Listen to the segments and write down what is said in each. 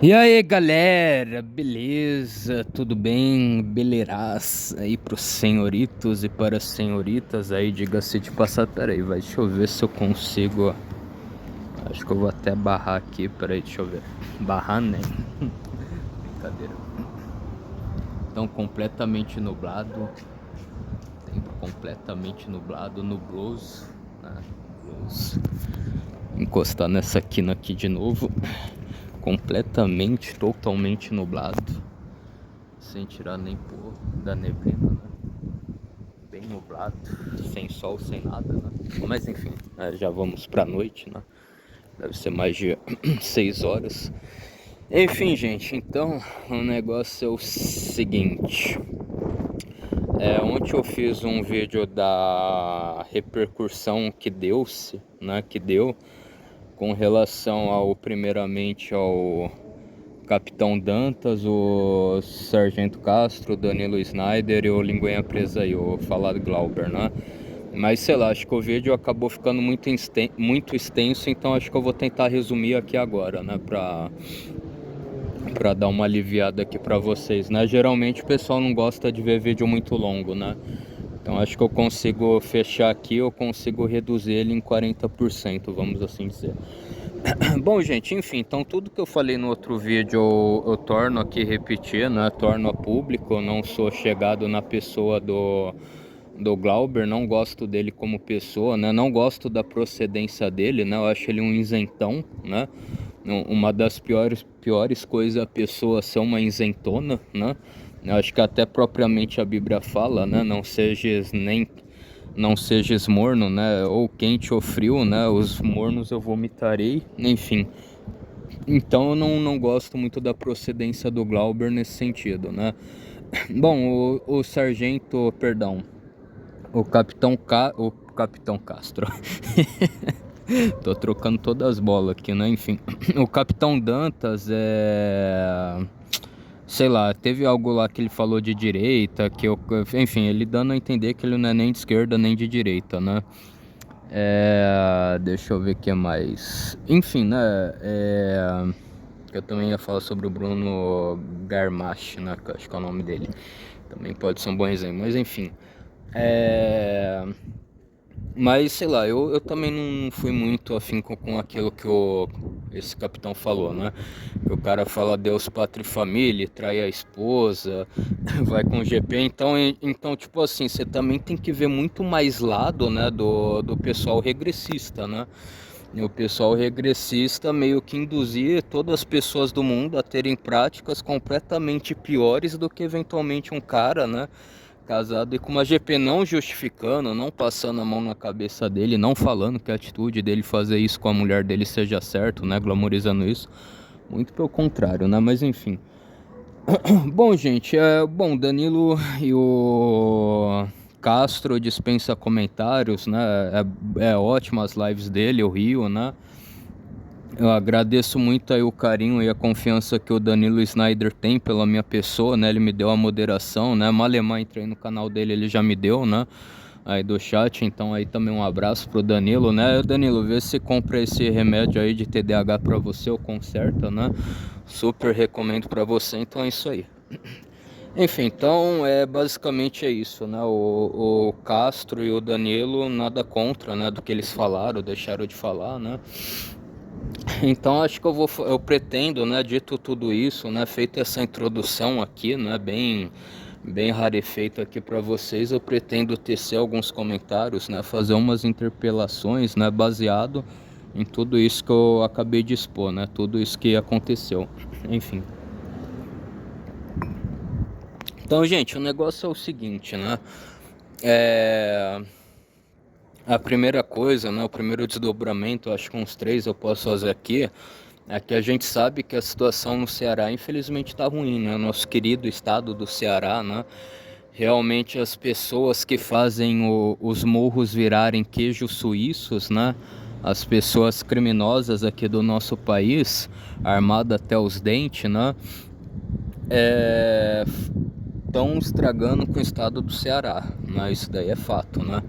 E aí galera, beleza? Tudo bem? Belerás aí pros senhoritos e para as senhoritas aí, diga-se de passagem. Pera aí, vai, deixa eu ver se eu consigo. Acho que eu vou até barrar aqui, peraí, deixa eu ver. Barrar, né? Brincadeira. Então, completamente nublado. Tempo completamente nublado, nubloso, né? Nubloso. Encostar nessa quina aqui de novo. Completamente, totalmente nublado. Sem tirar nem pôr da neblina, né? Bem nublado, sem sol, sem nada, né? Mas enfim, já vamos pra noite, né? Deve ser mais de 6 horas. Enfim, gente, então o negócio é o seguinte. Ontem eu fiz um vídeo da repercussão que deu-se, né? Que deu com relação ao, primeiramente, ao Capitão Dantas, o Sargento Castro, o Danilo Snyder e o Linguinha Presa aí, o falado Glauber, né? Mas sei lá, acho que o vídeo acabou ficando muito extenso, então acho que eu vou tentar resumir aqui agora, né? Pra dar uma aliviada aqui pra vocês, né? Geralmente o pessoal não gosta de ver vídeo muito longo, né? Então acho que eu consigo fechar aqui, eu consigo reduzir ele em 40%, vamos assim dizer. Bom, gente, enfim, então tudo que eu falei no outro vídeo eu torno aqui repetir, né? Torno a público, eu não sou chegado na pessoa do Glauber, não gosto dele como pessoa, né? Não gosto da procedência dele, né? Eu acho ele um isentão, né? Uma das piores coisas é a pessoa ser uma isentona, né? Eu acho que até propriamente a Bíblia fala, né? Não sejas morno, né? Ou quente ou frio, né? Os mornos eu vomitarei, enfim. Então eu não gosto muito da procedência do Glauber nesse sentido, né? Bom, o sargento, perdão, o Capitão Castro. Tô trocando todas as bolas aqui, né? Enfim, o Capitão Dantas sei lá, teve algo lá que ele falou de direita, enfim, ele dando a entender que ele não é nem de esquerda nem de direita, né? Deixa eu ver o que mais. Enfim, né? Eu também ia falar sobre o Bruno Garmache, né? Que eu acho que é o nome dele. Também pode ser um bom exemplo, mas enfim. É... Mas sei lá, eu também não fui muito afim com aquilo que esse capitão falou, né? Que o cara fala Deus, pátria e família, trai a esposa, vai com o GP. Então, tipo assim, você também tem que ver muito mais lado, né, do pessoal regressista, né? E o pessoal regressista meio que induzir todas as pessoas do mundo a terem práticas completamente piores do que eventualmente um cara, né? Casado e com uma GP, não justificando, não passando a mão na cabeça dele, não falando que a atitude dele fazer isso com a mulher dele seja certo, né? Glamorizando isso. Muito pelo contrário, né? Mas enfim. Bom, gente, bom, Danilo e o Castro dispensa comentários, né? É ótimo as lives dele, eu rio, né? Eu agradeço muito aí o carinho e a confiança que o Danilo Snyder tem pela minha pessoa, né? Ele me deu a moderação, né? Malemar entrei no canal dele, ele já me deu, né? Aí do chat, então aí também um abraço pro Danilo, né? Danilo, vê se compra esse remédio aí de TDAH pra você, ou conserta, né? Super recomendo pra você, então é isso aí. Enfim, então basicamente é isso, né? O Castro e o Danilo, nada contra, né? Do que eles falaram, deixaram de falar, né? Então acho que eu pretendo, né, dito tudo isso, né, feita essa introdução aqui, né, bem rarefeita aqui para vocês, eu pretendo tecer alguns comentários, né, fazer umas interpelações, né, baseado em tudo isso que eu acabei de expor, né, tudo isso que aconteceu, enfim. Então, gente, o negócio é o seguinte, né, a primeira coisa, né, o primeiro desdobramento, acho que uns 3 eu posso fazer aqui, é que a gente sabe que a situação no Ceará, infelizmente, está ruim, né? Nosso querido estado do Ceará, né? Realmente as pessoas que fazem os morros virarem queijos suíços, né? As pessoas criminosas aqui do nosso país, armadas até os dentes, né? Estão estragando com o estado do Ceará, né? Isso daí é fato, né?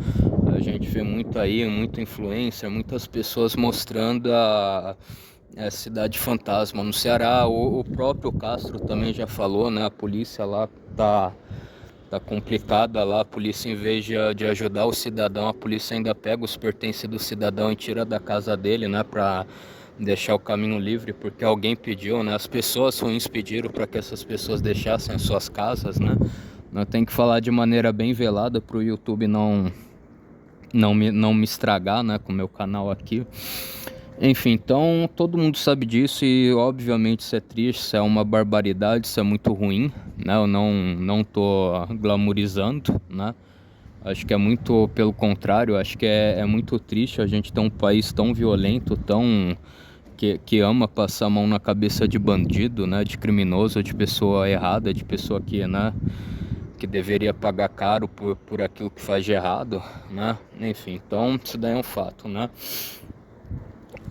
A gente vê muito aí, muita influência, muitas pessoas mostrando cidade fantasma no Ceará. O próprio Castro também já falou, né? A polícia lá tá complicada lá. A polícia, em vez de ajudar o cidadão, a polícia ainda pega os pertences do cidadão e tira da casa dele, né? Pra deixar o caminho livre, porque alguém pediu, né? As pessoas ruins pediram para que essas pessoas deixassem as suas casas, né? Eu tenho que falar de maneira bem velada para o YouTube não me estragar, né, com o meu canal aqui. Enfim, então todo mundo sabe disso e obviamente isso é triste, isso é uma barbaridade, isso é muito ruim, né? Eu não tô glamourizando, né? Acho que é muito pelo contrário, acho que é muito triste a gente ter um país tão violento, que ama passar a mão na cabeça de bandido, né? De criminoso, de pessoa errada, de pessoa né? Que deveria pagar caro por aquilo que faz de errado, né? Enfim, então isso daí é um fato, né?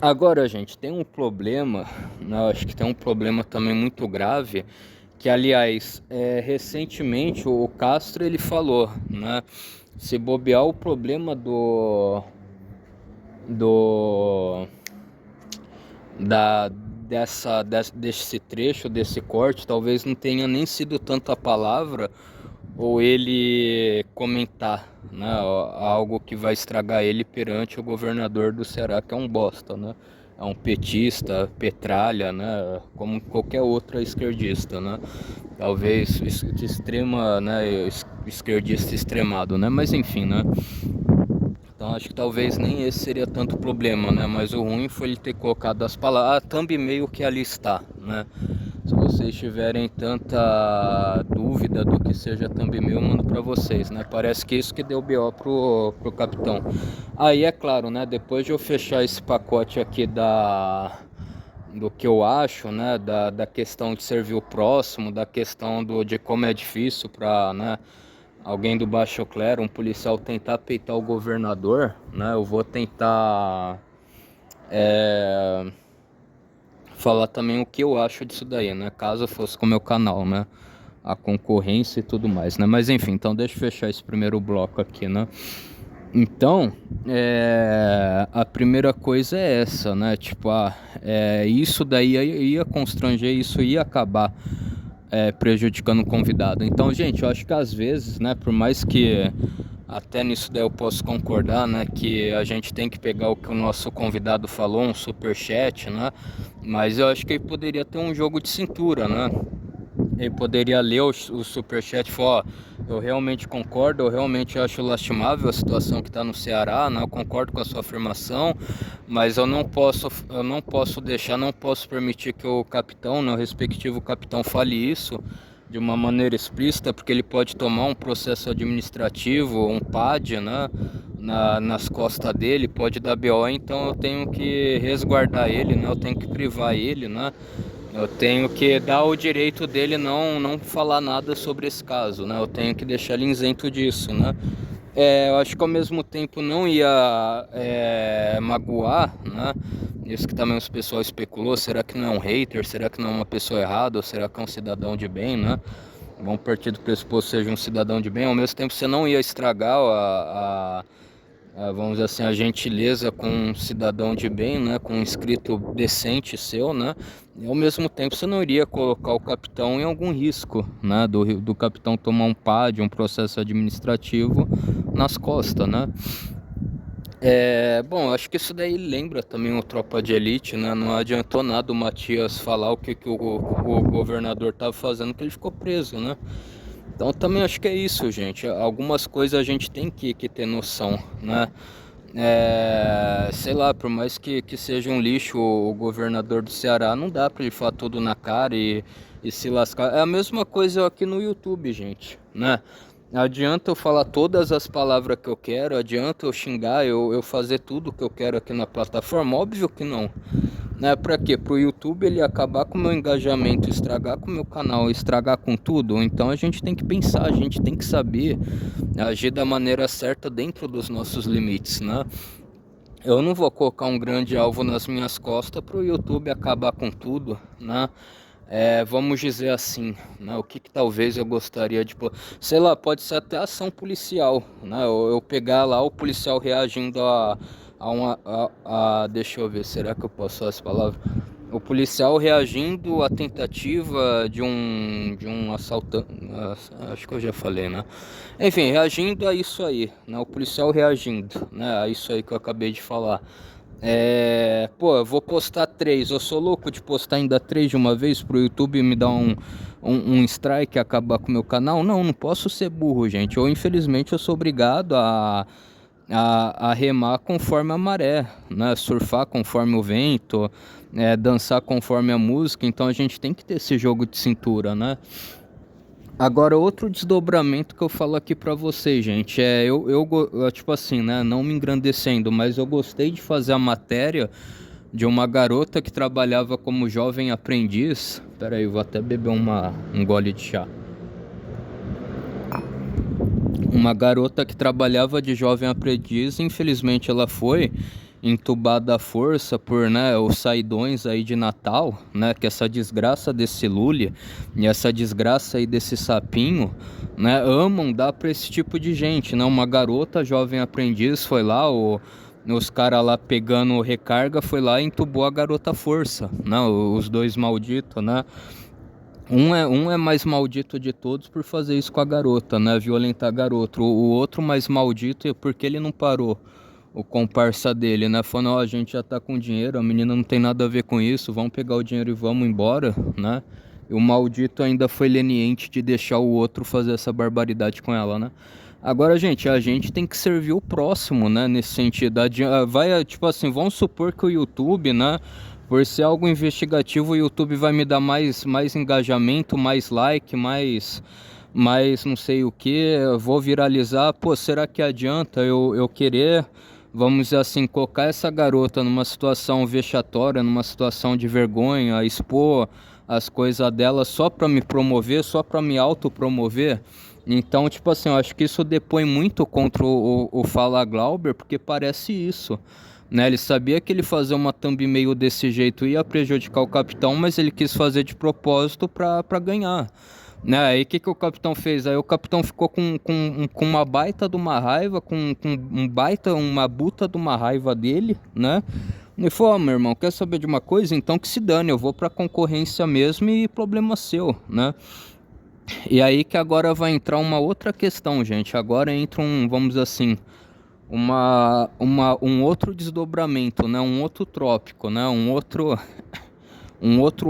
Agora, gente, tem um problema, né? Eu acho que tem um problema também muito grave, que aliás, recentemente o Castro ele falou, né? Se bobear o problema do desse trecho, desse corte, talvez não tenha nem sido tanta palavra ou ele comentar, né, algo que vai estragar ele perante o governador do Ceará, que é um bosta, né? É um petista, petralha, né? Como qualquer outra esquerdista, né? Talvez de extrema, né? Esquerdista extremado, né? Mas enfim, né? Então acho que talvez nem esse seria tanto problema, né? Mas o ruim foi ele ter colocado as palavras, a thumbnail que ali está, né? Se vocês tiverem tanta dúvida do que seja thumbnail, eu mando para vocês, né? Parece que isso que deu BO pro capitão. Aí é claro, né? Depois de eu fechar esse pacote aqui do que eu acho, né? Da questão de servir o próximo, da questão de como é difícil para, né? Alguém do baixo clero, um policial tentar peitar o governador, né? Eu vou tentar falar também o que eu acho disso daí, né? Caso fosse com o meu canal, né? A concorrência e tudo mais, né? Mas enfim, então deixa eu fechar esse primeiro bloco aqui, né? Então, a primeira coisa é essa, né? Tipo, isso daí ia constranger, isso ia acabar prejudicando o convidado. Então, gente, eu acho que às vezes, né, por mais que até nisso daí eu posso concordar, né, que a gente tem que pegar o que o nosso convidado falou, um superchat, né, mas eu acho que ele poderia ter um jogo de cintura, né, ele poderia ler o superchat e falar, ó, eu realmente concordo, eu realmente acho lastimável a situação que está no Ceará, né? Eu concordo com a sua afirmação, mas eu não posso deixar, não posso permitir que o capitão, né, o respectivo capitão fale isso de uma maneira explícita, porque ele pode tomar um processo administrativo, um PAD, né, nas costas dele, pode dar BO, então eu tenho que resguardar ele, né, eu tenho que privar ele, né, eu tenho que dar o direito dele não falar nada sobre esse caso, né? Eu tenho que deixar ele isento disso, né? Eu acho que ao mesmo tempo não ia magoar, né? Isso que também os pessoal especulou, será que não é um hater? Será que não é uma pessoa errada? Ou será que é um cidadão de bem, né? Vamos partir do pressuposto que seja um cidadão de bem. Ao mesmo tempo você não ia estragar vamos dizer assim, a gentileza com um cidadão de bem, né, com um inscrito decente seu, né, e ao mesmo tempo você não iria colocar o capitão em algum risco, né, do capitão tomar um PAD, um processo administrativo nas costas, né. Bom, acho que isso daí lembra também o Tropa de Elite, né, não adiantou nada o Matias falar o que o governador estava fazendo, que ele ficou preso, né. Então também acho que é isso, gente. Algumas coisas a gente tem que ter noção, né? Sei lá, por mais que seja um lixo o governador do Ceará, não dá pra ele falar tudo na cara e se lascar. É a mesma coisa aqui no YouTube, gente, né? Adianta eu falar todas as palavras que eu quero, adianta eu xingar, eu fazer tudo que eu quero aqui na plataforma? Óbvio que não. Né? Pra quê? Pro YouTube ele acabar com o meu engajamento, estragar com o meu canal, estragar com tudo. Então a gente tem que pensar, a gente tem que saber agir da maneira certa dentro dos nossos limites, né? Eu não vou colocar um grande alvo nas minhas costas pro YouTube acabar com tudo, né? Vamos dizer assim, né? O que talvez eu gostaria de... Sei lá, pode ser até ação policial, né? Eu pegar lá o policial reagindo deixa eu ver, será que eu posso usar essa palavra? O policial reagindo à tentativa de um assaltante. Acho que eu já falei, né? Enfim, reagindo a isso aí, né? O policial reagindo, né? A isso aí que eu acabei de falar. Pô, eu vou postar 3. Eu sou louco de postar ainda 3 de uma vez pro YouTube me dar um strike e acabar com o meu canal? Não, não posso ser burro, gente. Ou infelizmente eu sou obrigado a remar conforme a maré, né? Surfar conforme o vento, dançar conforme a música. Então a gente tem que ter esse jogo de cintura, né? Agora, outro desdobramento que eu falo aqui pra vocês, gente, tipo assim, né, não me engrandecendo, mas eu gostei de fazer a matéria de uma garota que trabalhava como jovem aprendiz. Pera aí, vou até beber um gole de chá. Uma garota que trabalhava de jovem aprendiz, infelizmente ela foi entubada à força por, né, os saidões aí de Natal, né, que essa desgraça desse Lully e essa desgraça aí desse sapinho, né, amam dar para esse tipo de gente, né? Uma garota jovem aprendiz foi lá, os caras lá pegando recarga, foi lá e entubou a garota à força, né? Os dois malditos, né? Um é mais maldito de todos por fazer isso com a garota, né? Violentar a garota. O outro mais maldito é porque ele não parou. O comparsa dele, né? Falando, ó, a gente já tá com dinheiro, a menina não tem nada a ver com isso, vamos pegar o dinheiro e vamos embora, né? E o maldito ainda foi leniente de deixar o outro fazer essa barbaridade com ela, né? Agora, gente, a gente tem que servir o próximo, né? Nesse sentido. Tipo assim, vamos supor que o YouTube, né? Por ser algo investigativo, o YouTube vai me dar mais engajamento, mais like, mais não sei o que. Eu vou viralizar. Pô, será que adianta eu querer, vamos dizer assim, colocar essa garota numa situação vexatória, numa situação de vergonha, expor as coisas dela só para me promover, só para me autopromover? Então, tipo assim, eu acho que isso depõe muito contra o Fala Glauber, porque parece isso, né? Ele sabia que ele fazer uma thumb meio desse jeito ia prejudicar o capitão, mas ele quis fazer de propósito para ganhar, né? Aí o que o capitão fez? Aí o capitão ficou com uma baita de uma raiva, com uma buta de uma raiva dele, né? E falou, ó, meu irmão, quer saber de uma coisa? Então que se dane, eu vou pra concorrência mesmo e problema seu, né? E aí que agora vai entrar uma outra questão, gente. Agora entra vamos dizer assim, um outro desdobramento, né? Um outro tópico, né? Um outro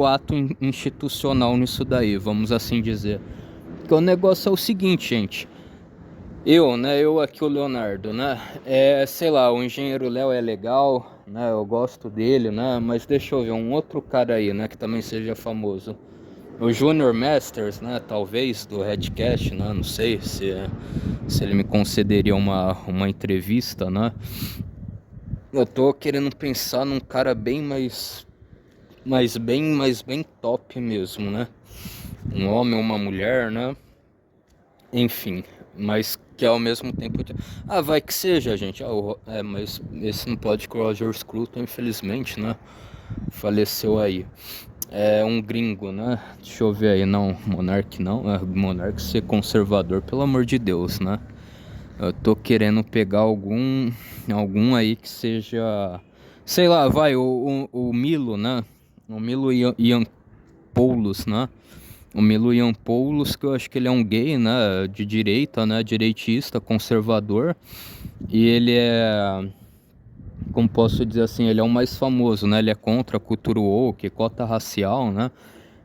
ato institucional nisso daí, vamos assim dizer. Porque o negócio é o seguinte, gente. Eu aqui, o Leonardo, né? Sei lá, o engenheiro Léo é legal, né? Eu gosto dele, né? Mas deixa eu ver um outro cara aí, né? Que também seja famoso. O Junior Masters, né? Talvez, do Redcast, né? Não sei se ele me concederia uma entrevista, né? Eu tô querendo pensar num cara bem bem top mesmo, né? Um homem, uma mulher, né? Enfim, mas que ao mesmo tempo... vai que seja, gente. Mas esse não pode, que o Roger Scruton, infelizmente, né? Faleceu aí. É um gringo, né? Deixa eu ver aí, não, Monark não, Monark ser conservador, pelo amor de Deus, né? Eu tô querendo pegar algum aí que seja, sei lá, vai, o Milo, né? O Milo Yiannopoulos, né? O Milo Yiannopoulos, que eu acho que ele é um gay, né? De direita, né? Direitista, conservador. E ele como posso dizer assim, ele é o mais famoso, né? Ele é contra a cultura woke, cota racial, né?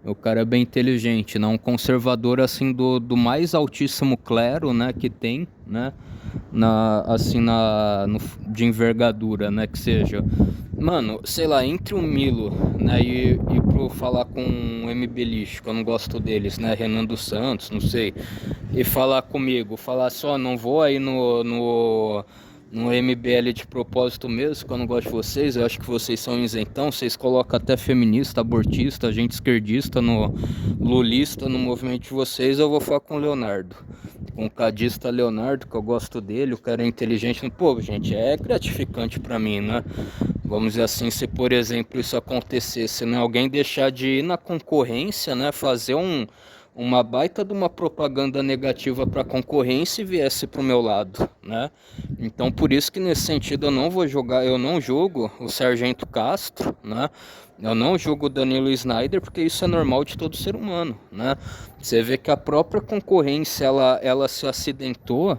O cara é bem inteligente, né? Um conservador, assim, do mais altíssimo clero, né? Que tem, né? De envergadura, né? Que seja. Mano, sei lá, entre o Milo, né? E pro falar com o MB Lixo, que eu não gosto deles, né? Renan dos Santos, não sei. E falar comigo, falar só, não vou aí no MBL de propósito mesmo, que eu não gosto de vocês, eu acho que vocês são isentão, vocês colocam até feminista, abortista, gente esquerdista, lulista no movimento de vocês. Eu vou falar com o Leonardo, com o cadista Leonardo, que eu gosto dele, o cara é inteligente. Pô, gente, é gratificante pra mim, né? Vamos dizer assim, se por exemplo isso acontecesse, né? Alguém deixar de ir na concorrência, né? Fazer uma baita de uma propaganda negativa para a concorrência e viesse para o meu lado, né? Então por isso que nesse sentido eu não julgo o Sargento Castro, né? Eu não julgo o Danilo Snyder, porque isso é normal de todo ser humano, né? Você vê que a própria concorrência, ela se acidentou,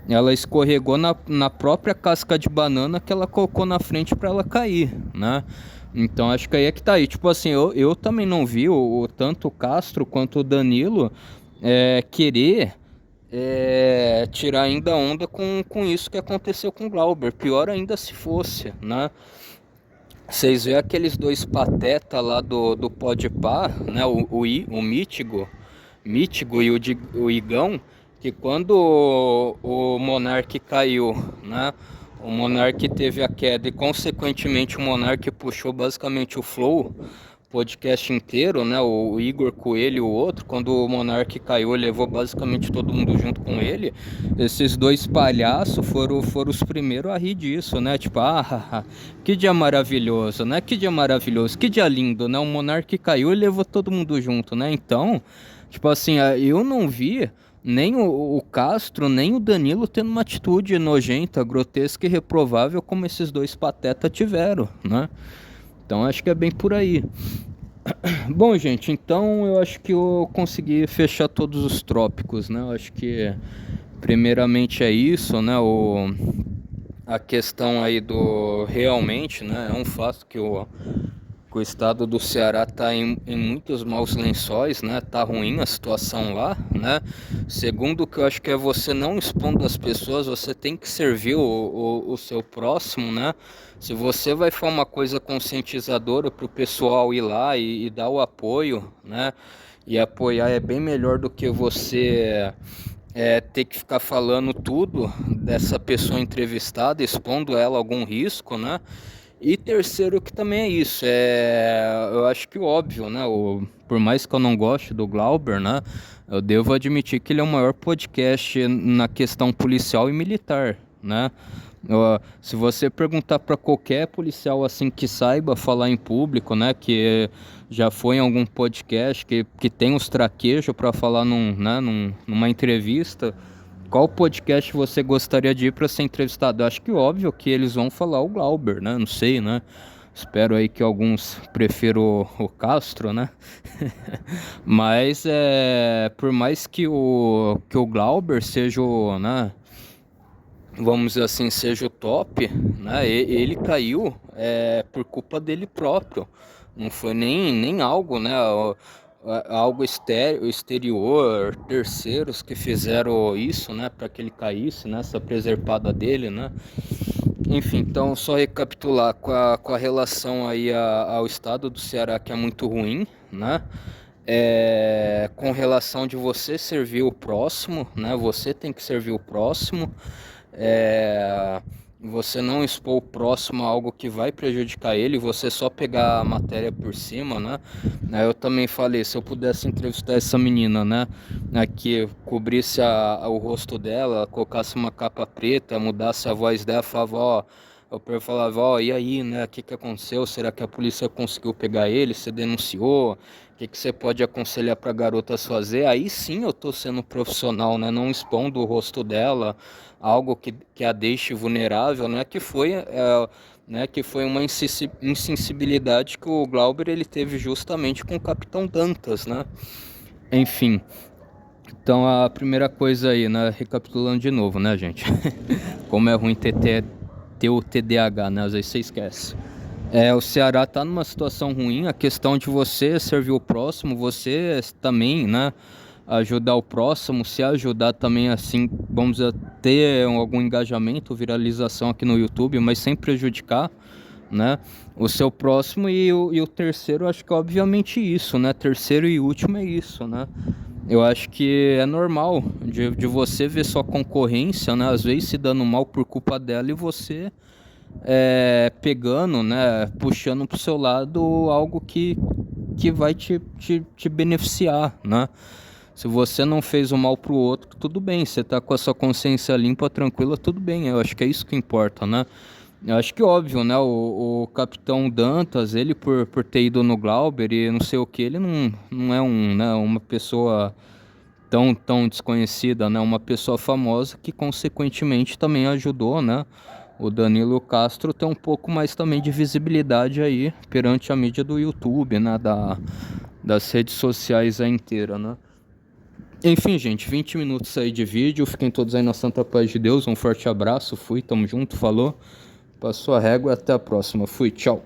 ela escorregou na própria casca de banana que ela colocou na frente para ela cair, né? Então acho que aí é que tá aí. Tipo assim, eu também não vi tanto o Castro quanto o Danilo querer tirar ainda onda com isso que aconteceu com o Glauber. Pior ainda se fosse, né? Vocês vê aqueles dois pateta lá do Podpah, né? O Mítigo e o Igão, que quando o Monark caiu, né? O Monark teve a queda e consequentemente o Monark puxou basicamente o Flow podcast inteiro, né? O Igor Coelho e o outro, quando o Monark caiu, levou basicamente todo mundo junto com ele. Esses dois palhaços foram os primeiros a rir disso, né? Tipo, que dia maravilhoso, né? Que dia maravilhoso, que dia lindo, né? O Monark caiu e levou todo mundo junto, né? Então, tipo assim, eu não vi nem o Castro, nem o Danilo tendo uma atitude nojenta, grotesca e reprovável como esses dois patetas tiveram, né? Então acho que é bem por aí. Bom, gente, então eu acho que eu consegui fechar todos os tópicos, né? Eu acho que primeiramente é isso, né? A questão aí do realmente, né? É um fato que o estado do Ceará está em muitos maus lençóis, né? Tá ruim a situação lá, né? Segundo o que eu acho que é você não expondo as pessoas, você tem que servir o seu próximo, né? Se você vai fazer uma coisa conscientizadora para o pessoal ir lá e dar o apoio, né? E apoiar é bem melhor do que você ter que ficar falando tudo dessa pessoa entrevistada, expondo ela a algum risco, né? E terceiro que também é isso, eu acho que óbvio, né? Por mais que eu não goste do Glauber, né? Eu devo admitir que ele é o maior podcast na questão policial e militar, né? Se você perguntar para qualquer policial assim que saiba falar em público, né? Que já foi em algum podcast, que tem os traquejos para falar numa entrevista. Qual podcast você gostaria de ir para ser entrevistado? Eu acho que óbvio que eles vão falar o Glauber, né? Não sei, né? Espero aí que alguns prefiram o Castro, né? Mas por mais que o Glauber seja o, né? Vamos dizer assim, seja o top, né? Ele caiu por culpa dele próprio. Não foi nem algo, né? Algo exterior, terceiros que fizeram isso, né? Para que ele caísse, né? Essa preservada dele, né? Enfim, então só recapitular com a relação aí ao estado do Ceará, que é muito ruim, né? Com relação de você servir o próximo, né? Você tem que servir o próximo. Você não expor o próximo a algo que vai prejudicar ele, você só pegar a matéria por cima, né? Eu também falei, se eu pudesse entrevistar essa menina, né? Que cobrisse o rosto dela, colocasse uma capa preta, mudasse a voz dela, falava, ó, eu falava, ó, e aí, né? O que aconteceu? Será que a polícia conseguiu pegar ele? Você denunciou? O que você pode aconselhar para garotas fazer? Aí sim eu tô sendo profissional, né? Não expondo o rosto dela, algo que a deixe vulnerável, né? Que foi uma insensibilidade que o Glauber ele teve justamente com o Capitão Dantas, né? Enfim, então a primeira coisa aí, né? Recapitulando de novo, né, gente? Como é ruim ter o TDAH, né? Às vezes você esquece. O Ceará tá numa situação ruim, a questão de você servir o próximo, você também, né? Ajudar o próximo, se ajudar também assim, vamos dizer, ter algum engajamento, viralização aqui no YouTube, mas sem prejudicar, né? O seu próximo e o terceiro, acho que é obviamente isso, né? Terceiro e último é isso, né? Eu acho que é normal de você ver sua concorrência, né? Às vezes se dando mal por culpa dela e você pegando, né? Puxando pro seu lado algo que vai te beneficiar, né? Se você não fez o mal pro outro, tudo bem. Você tá com a sua consciência limpa, tranquila, tudo bem. Eu acho que é isso que importa, né? Eu acho que óbvio, né? O Capitão Dantas, ele por ter ido no Glauber e não sei o que, ele não é uma pessoa tão desconhecida, né? Uma pessoa famosa que consequentemente também ajudou, né? O Danilo Castro ter um pouco mais também de visibilidade aí perante a mídia do YouTube, né? Das redes sociais aí inteira, né? Enfim, gente, 20 minutos aí de vídeo. Fiquem todos aí na santa paz de Deus. Um forte abraço. Fui, tamo junto, falou. Passou a régua, até a próxima. Fui, tchau.